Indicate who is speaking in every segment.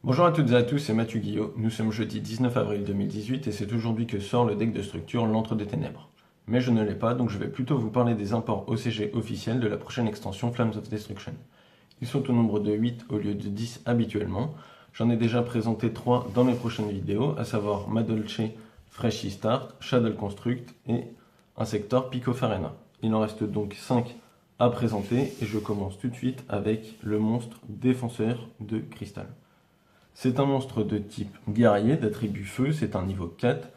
Speaker 1: Bonjour à toutes et à tous, c'est Mathieu Guillot. Nous sommes jeudi 19 avril 2018 et c'est aujourd'hui que sort le deck de structure L'Antre des Ténèbres. Mais je ne l'ai pas, donc je vais plutôt vous parler des imports OCG officiels de la prochaine extension Flames of Destruction. Ils sont au nombre de 8 au lieu de 10 habituellement. J'en ai déjà présenté 3 dans mes prochaines vidéos, à savoir Madolche, Freshy Start, Shadow Construct et un secteur Picofarena. Il en reste donc 5 à présenter et je commence tout de suite avec le monstre défenseur de cristal. C'est un monstre de type guerrier, d'attribut feu, c'est un niveau 4,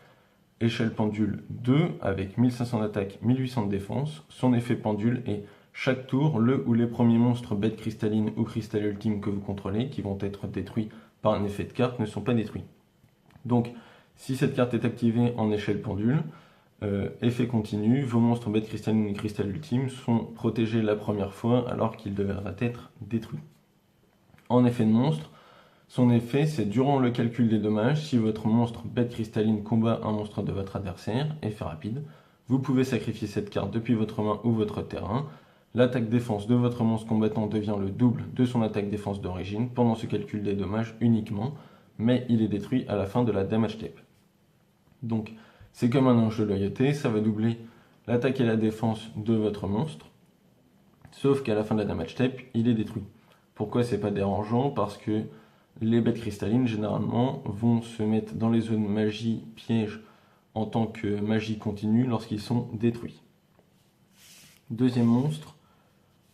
Speaker 1: échelle pendule 2 avec 1500 d'attaque, 1800 de défense. Son effet pendule est chaque tour, le ou les premiers monstres bêtes cristallines ou cristal ultime que vous contrôlez, qui vont être détruits par un effet de carte, ne sont pas détruits. Donc, si cette carte est activée en échelle pendule, effet continu, vos monstres bêtes cristallines ou cristal ultime sont protégés la première fois alors qu'ils devraient être détruits. En effet de monstre, son effet, c'est durant le calcul des dommages, si votre monstre bête cristalline combat un monstre de votre adversaire, effet rapide, vous pouvez sacrifier cette carte depuis votre main ou votre terrain. L'attaque défense de votre monstre combattant devient le double de son attaque défense d'origine pendant ce calcul des dommages uniquement, mais il est détruit à la fin de la damage step. Donc, c'est comme un ange de loyauté, ça va doubler l'attaque et la défense de votre monstre, sauf qu'à la fin de la damage step, il est détruit. Pourquoi c'est pas dérangeant? Parce que les bêtes cristallines, généralement, vont se mettre dans les zones magie piège en tant que magie continue lorsqu'ils sont détruits. Deuxième monstre,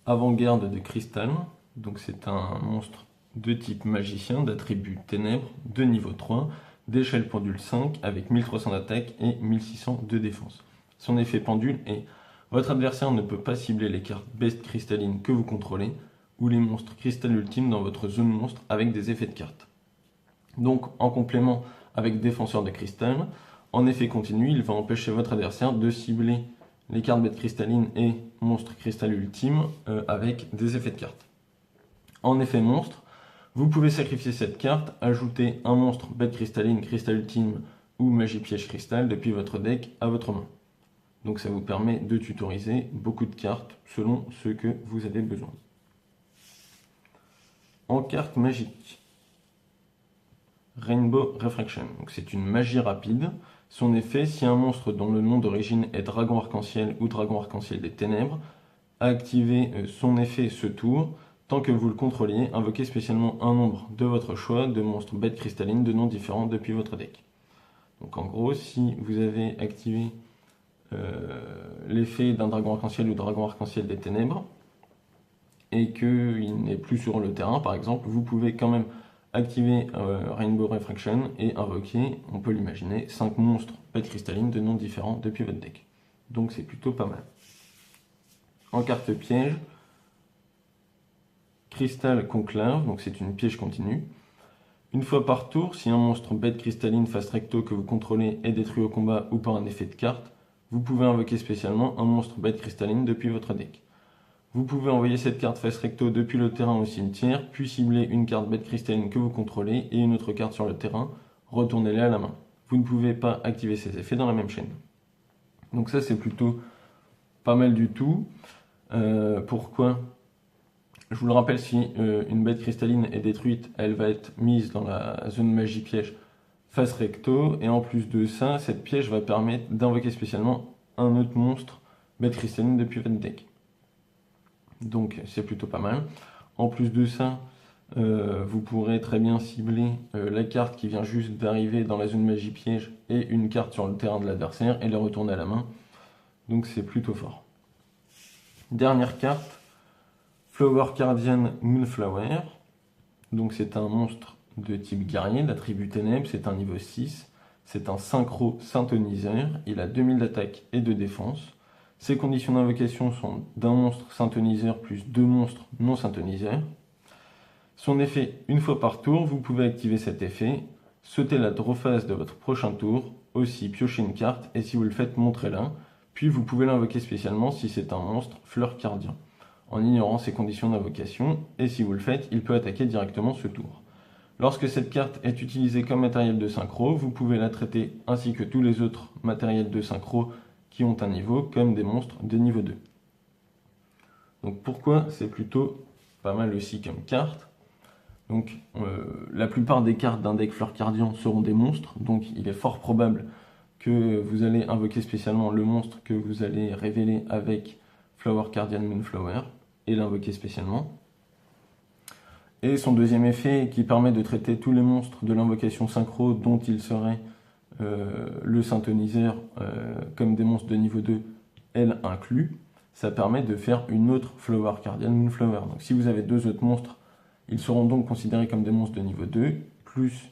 Speaker 1: avant-garde de cristal. Donc c'est un monstre de type magicien, d'attribut ténèbres, de niveau 3, d'échelle pendule 5, avec 1300 d'attaque et 1600 de défense. Son effet pendule est: votre adversaire ne peut pas cibler les cartes bêtes cristallines que vous contrôlez, ou les monstres cristal ultime dans votre zone monstre avec des effets de cartes. Donc en complément avec défenseur de cristal, en effet continu, il va empêcher votre adversaire de cibler les cartes bêtes cristallines et monstres cristal ultime avec des effets de cartes. En effet monstre, vous pouvez sacrifier cette carte, ajouter un monstre bête cristalline, cristal ultime ou magie piège cristal depuis votre deck à votre main. Donc ça vous permet de tutoriser beaucoup de cartes selon ce que vous avez besoin. En carte magique, Rainbow Refraction, donc c'est une magie rapide. Son effet, si un monstre dont le nom d'origine est Dragon Arc-en-Ciel ou Dragon Arc-en-Ciel des Ténèbres, a activé son effet ce tour, tant que vous le contrôliez, invoquez spécialement un nombre de votre choix de monstres bêtes cristallines de noms différents depuis votre deck. Donc en gros, si vous avez activé l'effet d'un Dragon Arc-en-Ciel ou Dragon Arc-en-Ciel des Ténèbres, et qu'il n'est plus sur le terrain par exemple, vous pouvez quand même activer Rainbow Refraction et invoquer, on peut l'imaginer, 5 monstres bêtes cristallines de noms différents depuis votre deck. Donc c'est plutôt pas mal. En carte piège, Crystal Conclave, donc c'est une piège continue. Une fois par tour, si un monstre bête cristalline face recto que vous contrôlez est détruit au combat ou par un effet de carte, vous pouvez invoquer spécialement un monstre bête cristalline depuis votre deck. Vous pouvez envoyer cette carte face recto depuis le terrain au cimetière, puis cibler une carte bête cristalline que vous contrôlez et une autre carte sur le terrain, retournez-les à la main. Vous ne pouvez pas activer ces effets dans la même chaîne. Donc ça c'est plutôt pas mal du tout. Pourquoi? Je vous le rappelle, si une bête cristalline est détruite, elle va être mise dans la zone magie piège face recto, et en plus de ça, cette piège va permettre d'invoquer spécialement un autre monstre bête cristalline depuis votre deck. Donc c'est plutôt pas mal. En plus de ça, vous pourrez très bien cibler la carte qui vient juste d'arriver dans la zone magie piège et une carte sur le terrain de l'adversaire et les retourner à la main. Donc c'est plutôt fort. Dernière carte, Flower Cardian Moonflower. Donc c'est un monstre de type guerrier, d'attribut ténèbres, c'est un niveau 6. C'est un synchro synthoniseur, il a 2000 d'attaque et de défense. Ses conditions d'invocation sont d'un monstre synthoniseur plus 2 monstres non synthoniseurs. Son effet, une fois par tour, vous pouvez activer cet effet, sauter la draw phase de votre prochain tour, aussi piocher une carte, et si vous le faites, montrez-la, puis vous pouvez l'invoquer spécialement si c'est un monstre fleur cardien, en ignorant ses conditions d'invocation, et si vous le faites, il peut attaquer directement ce tour. Lorsque cette carte est utilisée comme matériel de synchro, vous pouvez la traiter ainsi que tous les autres matériels de synchro qui ont un niveau, comme des monstres de niveau 2. Donc pourquoi c'est plutôt pas mal aussi comme carte? Donc la plupart des cartes d'un deck Fleur Cardian seront des monstres, donc il est fort probable que vous allez invoquer spécialement le monstre que vous allez révéler avec Flower Cardian Moonflower, et l'invoquer spécialement. Et son deuxième effet, qui permet de traiter tous les monstres de l'invocation synchro dont il serait le synthoniseur comme des monstres de niveau 2, elle inclus, ça permet de faire une autre Flower Cardian Moonflower. Donc si vous avez deux autres monstres, ils seront donc considérés comme des monstres de niveau 2, plus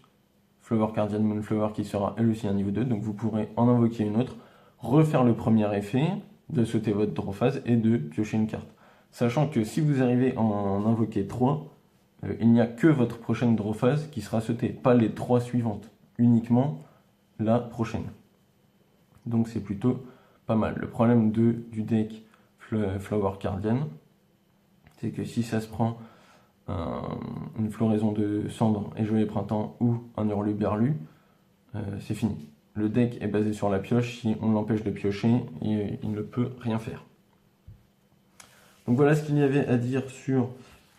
Speaker 1: Flower Cardian Moonflower qui sera elle aussi un niveau 2, donc vous pourrez en invoquer une autre, refaire le premier effet, de sauter votre draw phase et de piocher une carte. Sachant que si vous arrivez à en invoquer 3, il n'y a que votre prochaine draw phase qui sera sautée, pas les 3 suivantes, uniquement la prochaine. Donc c'est plutôt pas mal. Le problème du deck Flower Cardian, c'est que si ça se prend une floraison de cendres et joyeux printemps ou un hurluberlu, c'est fini. Le deck est basé sur la pioche, si on l'empêche de piocher, il ne peut rien faire. Donc voilà ce qu'il y avait à dire sur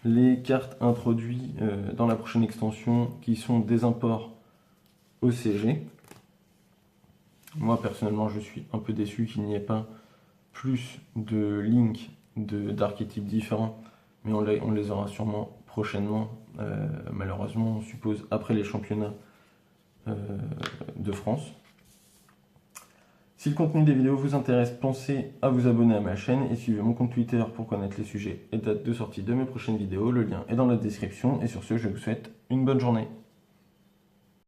Speaker 1: les cartes introduites dans la prochaine extension qui sont des imports OCG. Moi personnellement je suis un peu déçu qu'il n'y ait pas plus de links d'archétypes différents, mais on les aura sûrement prochainement, malheureusement on suppose après les championnats de France. Si le contenu des vidéos vous intéresse, pensez à vous abonner à ma chaîne et suivez mon compte Twitter pour connaître les sujets et dates de sortie de mes prochaines vidéos. Le lien est dans la description et sur ce je vous souhaite une bonne journée.